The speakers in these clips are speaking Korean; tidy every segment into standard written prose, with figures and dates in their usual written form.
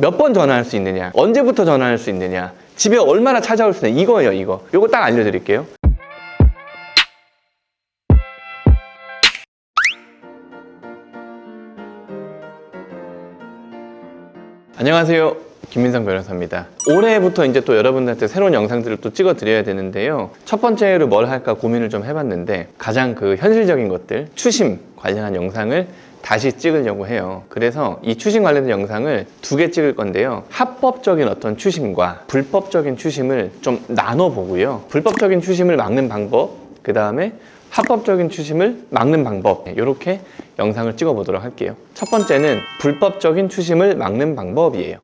몇 번 전화할 수 있느냐, 언제부터 전화할 수 있느냐, 집에 얼마나 찾아올 수 있느냐, 이거예요. 이거 딱 알려드릴게요. 안녕하세요, 김민성 변호사입니다. 올해부터 이제 또 여러분들한테 새로운 영상들을 또 찍어 드려야 되는데요. 첫 번째로 뭘 할까 고민을 좀 해봤는데, 가장 현실적인 것들, 추심 관련한 영상을 다시 찍으려고 해요. 그래서 이 추심 관련된 영상을 2개 찍을 건데요. 합법적인 어떤 추심과 불법적인 추심을 좀 나눠보고요. 불법적인 추심을 막는 방법, 그 다음에 합법적인 추심을 막는 방법, 이렇게 영상을 찍어 보도록 할게요. 첫 번째는 불법적인 추심을 막는 방법이에요.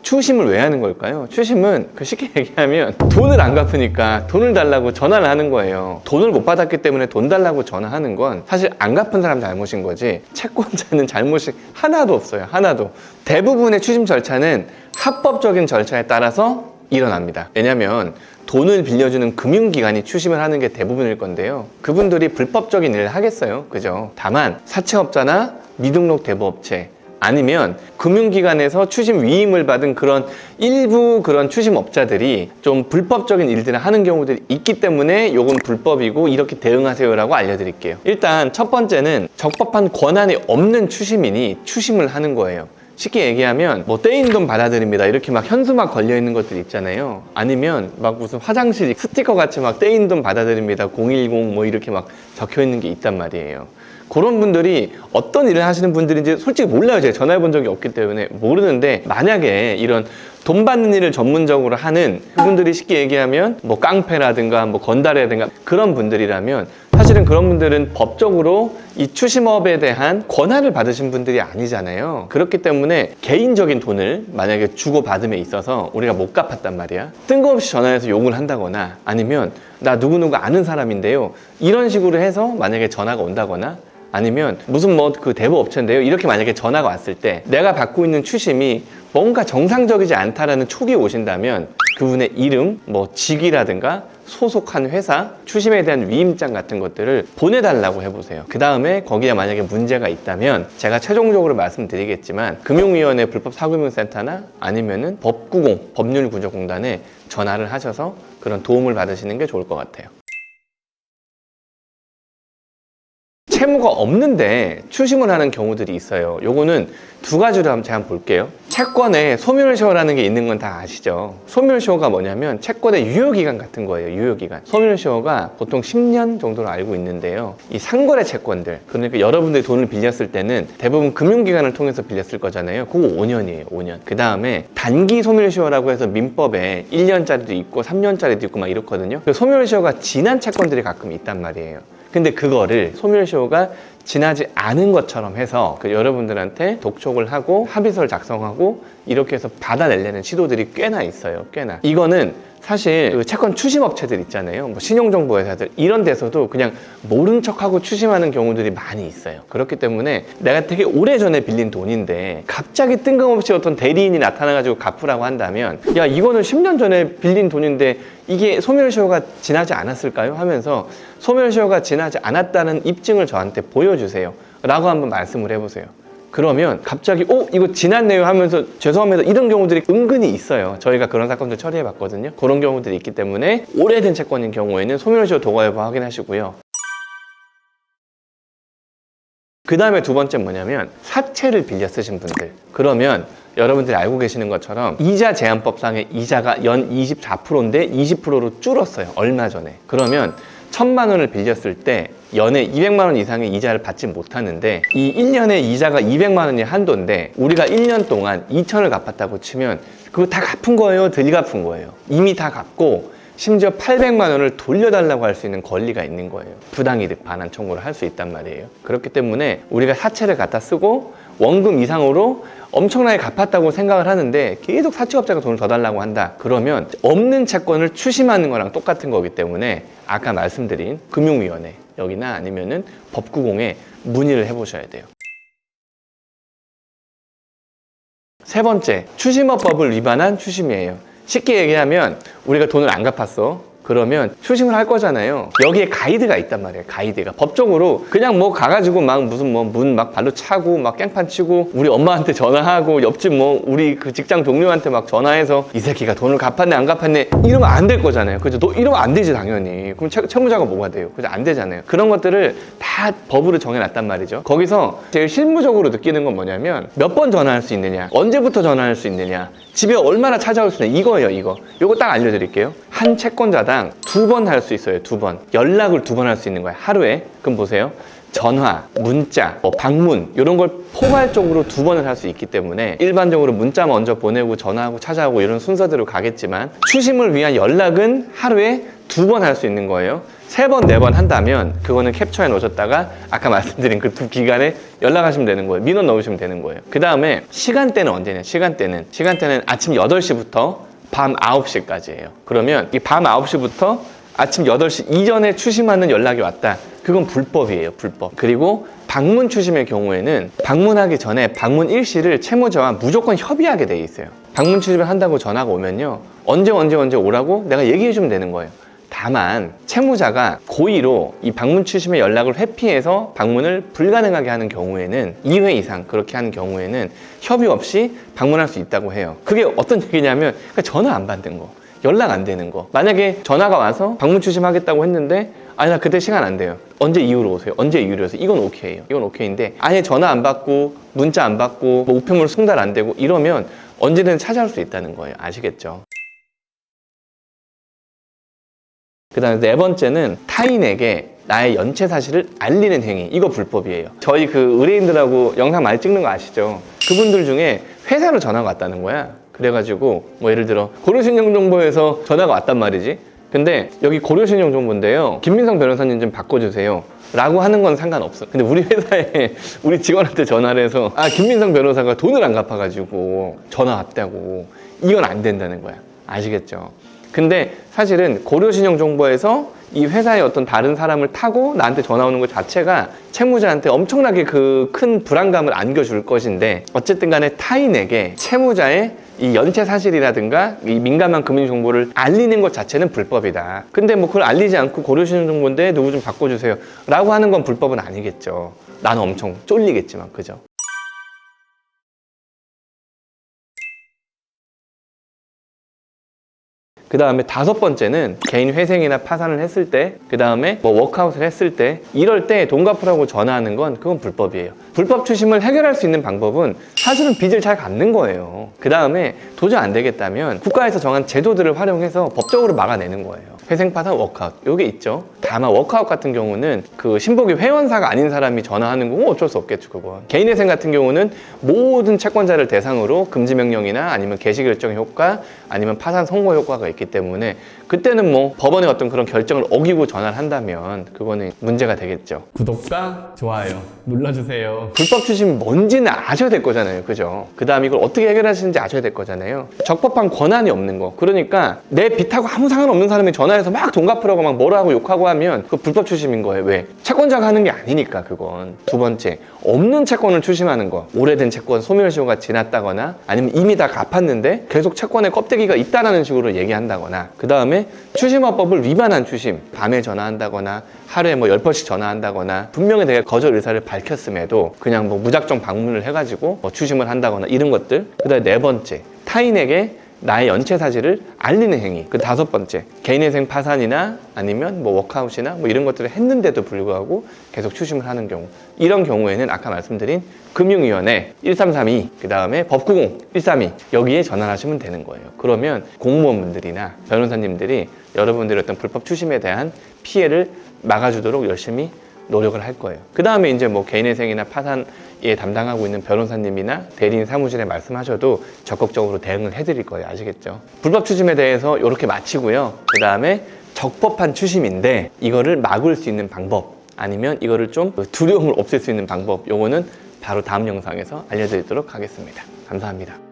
추심을 왜 하는 걸까요? 추심은 쉽게 얘기하면 돈을 안 갚으니까 돈을 달라고 전화를 하는 거예요. 돈을 못 받았기 때문에 돈 달라고 전화하는 건 사실 안 갚은 사람 잘못인 거지, 채권자는 잘못이 하나도 없어요. 하나도. 대부분의 추심 절차는 합법적인 절차에 따라서 일어납니다. 왜냐면 돈을 빌려주는 금융기관이 추심을 하는 게 대부분일 건데요. 그분들이 불법적인 일을 하겠어요. 그죠? 다만 사채업자나 미등록 대부업체, 아니면 금융기관에서 추심 위임을 받은 그런 일부 그런 추심업자들이 좀 불법적인 일들을 하는 경우들이 있기 때문에 요건 불법이고 이렇게 대응하세요라고 알려드릴게요. 일단 첫 번째는 적법한 권한이 없는 추심인이 추심을 하는 거예요. 쉽게 얘기하면 떼인 돈 받아들입니다, 이렇게 현수막 걸려 있는 것들 있잖아요. 아니면 무슨 화장실 스티커 같이 떼인 돈 받아들입니다 010 이렇게 적혀 있는 게 있단 말이에요. 그런 분들이 어떤 일을 하시는 분들인지 솔직히 몰라요. 제가 전화해 본 적이 없기 때문에 모르는데, 만약에 이런 돈 받는 일을 전문적으로 하는 그분들이 쉽게 얘기하면 깡패라든가 건달이라든가 그런 분들이라면, 사실은 그런 분들은 법적으로 이 추심업에 대한 권한을 받으신 분들이 아니잖아요. 그렇기 때문에 개인적인 돈을 만약에 주고받음에 있어서 우리가 못 갚았단 말이야, 뜬금없이 전화해서 욕을 한다거나, 아니면 나 누구누구 아는 사람인데요, 이런 식으로 해서 만약에 전화가 온다거나, 아니면 무슨 대부업체인데요, 이렇게 만약에 전화가 왔을 때 내가 받고 있는 추심이 뭔가 정상적이지 않다라는 촉이 오신다면, 그분의 이름, 직위라든가 소속한 회사, 추심에 대한 위임장 같은 것들을 보내달라고 해보세요. 그 다음에 거기에 만약에 문제가 있다면 제가 최종적으로 말씀드리겠지만, 금융위원회 불법사금융센터나 아니면은 법구공, 법률구조공단에 전화를 하셔서 그런 도움을 받으시는 게 좋을 것 같아요. 채무가 없는데 추심을 하는 경우들이 있어요. 요거는 2가지로 제가 한번 볼게요. 채권에 소멸시효라는 게 있는 건 다 아시죠? 소멸시효가 뭐냐면 채권의 유효기간 같은 거예요. 유효기간. 소멸시효가 보통 10년 정도로 알고 있는데요. 이 상거래 채권들, 그러니까 여러분들이 돈을 빌렸을 때는 대부분 금융기관을 통해서 빌렸을 거잖아요. 그거 5년이에요. 5년. 그 다음에 단기 소멸시효라고 해서 민법에 1년짜리도 있고 3년짜리도 있고 이렇거든요. 그 소멸시효가 지난 채권들이 가끔 있단 말이에요. 근데 그거를 소멸시효가 지나지 않은 것처럼 해서 여러분들한테 독촉을 하고 합의서를 작성하고 이렇게 해서 받아내려는 시도들이 꽤나 있어요. 꽤나. 이거는 사실 채권 추심업체들 있잖아요. 신용정보회사들, 이런 데서도 그냥 모른 척하고 추심하는 경우들이 많이 있어요. 그렇기 때문에 내가 되게 오래전에 빌린 돈인데 갑자기 뜬금없이 어떤 대리인이 나타나가지고 갚으라고 한다면, 야, 이거는 10년 전에 빌린 돈인데 이게 소멸시효가 지나지 않았을까요? 하면서 소멸시효가 지나지 않았다는 입증을 저한테 보여주세요 라고 한번 말씀을 해보세요. 그러면 갑자기 이거 지났네요 하면서 죄송합니다, 이런 경우들이 은근히 있어요. 저희가 그런 사건들 처리해 봤거든요. 그런 경우들이 있기 때문에 오래된 채권인 경우에는 소멸시효 도과 여부 확인하시고요. 그 다음에 2번째 뭐냐면, 사채를 빌려 쓰신 분들. 그러면 여러분들이 알고 계시는 것처럼 이자 제한법상의 이자가 연 24%인데 20%로 줄었어요. 얼마 전에. 그러면 1,000만 원을 빌렸을 때 연에 200만 원 이상의 이자를 받지 못하는데, 이 1년에 이자가 200만 원이 한도인데 우리가 1년 동안 2,000을 갚았다고 치면 그거 다 갚은 거예요? 덜 갚은 거예요? 이미 다 갚고 심지어 800만 원을 돌려달라고 할 수 있는 권리가 있는 거예요. 부당이득 반환 청구를 할 수 있단 말이에요. 그렇기 때문에 우리가 사채를 갖다 쓰고 원금 이상으로 엄청나게 갚았다고 생각을 하는데 계속 사채업자가 돈을 더 달라고 한다. 그러면 없는 채권을 추심하는 거랑 똑같은 거기 때문에 아까 말씀드린 금융위원회 여기나 아니면은 법구공에 문의를 해보셔야 돼요. 3번째, 추심업법을 위반한 추심이에요. 쉽게 얘기하면 우리가 돈을 안 갚았어. 그러면 추심을 할 거잖아요. 여기에 가이드가 있단 말이에요. 가이드가 법적으로 그냥 뭐 가가지고 막 무슨 뭐 문 막 발로 차고 막 깽판 치고 우리 엄마한테 전화하고 옆집 뭐 우리 그 직장 동료한테 막 전화해서 이 새끼가 돈을 갚았네 안 갚았네 이러면 안 될 거잖아요. 그죠? 너 이러면 안 되지 당연히. 그럼 채무자가 뭐가 돼요? 그죠? 안 되잖아요. 그런 것들을 다 법으로 정해놨단 말이죠. 거기서 제일 실무적으로 느끼는 건 뭐냐면 몇 번 전화할 수 있느냐, 언제부터 전화할 수 있느냐, 집에 얼마나 찾아올 수 있느냐, 이거예요. 이거 딱 알려드릴게요. 한 채권자당 2번 할 수 있어요. 2번 연락을 2번 할 수 있는 거예요. 하루에. 그럼 보세요. 전화, 문자, 방문 이런 걸 포괄적으로 2번을 할 수 있기 때문에 일반적으로 문자 먼저 보내고 전화하고 찾아오고 이런 순서대로 가겠지만 추심을 위한 연락은 하루에 2번 할 수 있는 거예요. 3번, 4번 한다면 그거는 캡처해 놓으셨다가 아까 말씀드린 그 2 기간에 연락하시면 되는 거예요. 민원 넣으시면 되는 거예요. 그 다음에 시간대는 언제냐? 시간대는 아침 8시부터 밤 9시까지예요. 그러면 이 밤 9시부터 아침 8시 이전에 추심하는 연락이 왔다. 그건 불법이에요. 불법. 그리고 방문 추심의 경우에는 방문하기 전에 방문 일시를 채무자와 무조건 협의하게 돼 있어요. 방문 추심을 한다고 전화가 오면요. 언제 오라고 내가 얘기해 주면 되는 거예요. 다만 채무자가 고의로 이 방문 추심의 연락을 회피해서 방문을 불가능하게 하는 경우에는 2회 이상 그렇게 하는 경우에는 협의 없이 방문할 수 있다고 해요. 그게 어떤 얘기냐면 그러니까 전화 안 받는 거, 연락 안 되는 거. 만약에 전화가 와서 방문 추심하겠다고 했는데 아니 나 그때 시간 안 돼요. 언제 이후로 오세요? 언제 이후로 오세요? 이건 오케이예요. 이건 오케이인데 아예 전화 안 받고 문자 안 받고 뭐 우편물 송달 안 되고 이러면 언제든 찾아올 수 있다는 거예요. 아시겠죠? 그 다음에 4번째는 타인에게 나의 연체 사실을 알리는 행위. 이거 불법이에요. 저희 그 의뢰인들하고 영상 많이 찍는 거 아시죠? 그분들 중에 회사로 전화가 왔다는 거야. 그래가지고 뭐 예를 들어 고려신용정보에서 전화가 왔단 말이지. 근데 여기 고려신용정보인데요. 김민성 변호사님 좀 바꿔주세요. 라고 하는 건 상관없어. 근데 우리 회사에 우리 직원한테 전화를 해서 김민성 변호사가 돈을 안 갚아가지고 전화 왔다고. 이건 안 된다는 거야. 아시겠죠? 근데 사실은 고려신용정보에서 이 회사의 어떤 다른 사람을 타고 나한테 전화 오는 것 자체가 채무자한테 엄청나게 그 큰 불안감을 안겨줄 것인데 어쨌든 간에 타인에게 채무자의 이 연체 사실이라든가 이 민감한 금융 정보를 알리는 것 자체는 불법이다. 근데 뭐 그걸 알리지 않고 고려신용정보인데 누구 좀 바꿔주세요 라고 하는 건 불법은 아니겠죠. 나는 엄청 쫄리겠지만, 그죠? 그 다음에 5번째는 개인 회생이나 파산을 했을 때, 그 다음에 뭐 워크아웃을 했을 때, 이럴 때 돈 갚으라고 전화하는 건 그건 불법이에요. 불법 추심을 해결할 수 있는 방법은 사실은 빚을 잘 갚는 거예요. 그 다음에 도저히 안 되겠다면 국가에서 정한 제도들을 활용해서 법적으로 막아내는 거예요. 회생, 파산, 워크아웃 요게 있죠. 다만 워크아웃 같은 경우는 그 신복이 회원사가 아닌 사람이 전화하는 건 어쩔 수 없겠죠. 그건 개인회생 같은 경우는 모든 채권자를 대상으로 금지명령이나 아니면 개시결정 효과 아니면 파산 선고 효과가 있기 때문에 그때는 뭐 법원의 어떤 그런 결정을 어기고 전화를 한다면 그거는 문제가 되겠죠. 구독과 좋아요 눌러주세요. 불법 추심이 뭔지는 아셔야 될 거잖아요. 그죠? 그 다음 이걸 어떻게 해결하시는지 아셔야 될 거잖아요. 적법한 권한이 없는 거. 그러니까 내 빚하고 아무 상관없는 사람이 전화해서 막 돈 갚으라고 막 뭐라 하고 욕하고 하면 그거 불법 추심인 거예요. 왜? 채권자가 하는 게 아니니까 그건. 2번째, 없는 채권을 추심하는 거. 오래된 채권 소멸시효가 지났다거나 아니면 이미 다 갚았는데 계속 채권에 껍데기가 있다라는 식으로 얘기한다거나, 그 다음에 추심화법을 위반한 추심, 밤에 전화한다거나 하루에 뭐 10번씩 전화한다거나 분명히 내가 거절 의사를 밝혔음에도 그냥 뭐 무작정 방문을 해가지고 뭐 추심을 한다거나 이런 것들. 그 다음에 4번째, 타인에게 나의 연체 사실을 알리는 행위. 그 5번째, 개인회생 파산이나 아니면 뭐 워크아웃이나 뭐 이런 것들을 했는데도 불구하고 계속 추심을 하는 경우. 이런 경우에는 아까 말씀드린 금융위원회 1332, 그 다음에 법구공 132 여기에 전화를 하시면 되는 거예요. 그러면 공무원분들이나 변호사님들이 여러분들의 어떤 불법 추심에 대한 피해를 막아주도록 열심히 노력을 할 거예요. 그 다음에 이제 뭐 개인회생이나 파산에 담당하고 있는 변호사님이나 대리인 사무실에 말씀하셔도 적극적으로 대응을 해드릴 거예요. 아시겠죠? 불법 추심에 대해서 이렇게 마치고요. 그 다음에 적법한 추심인데 이거를 막을 수 있는 방법, 아니면 이거를 좀 두려움을 없앨 수 있는 방법, 요거는 바로 다음 영상에서 알려드리도록 하겠습니다. 감사합니다.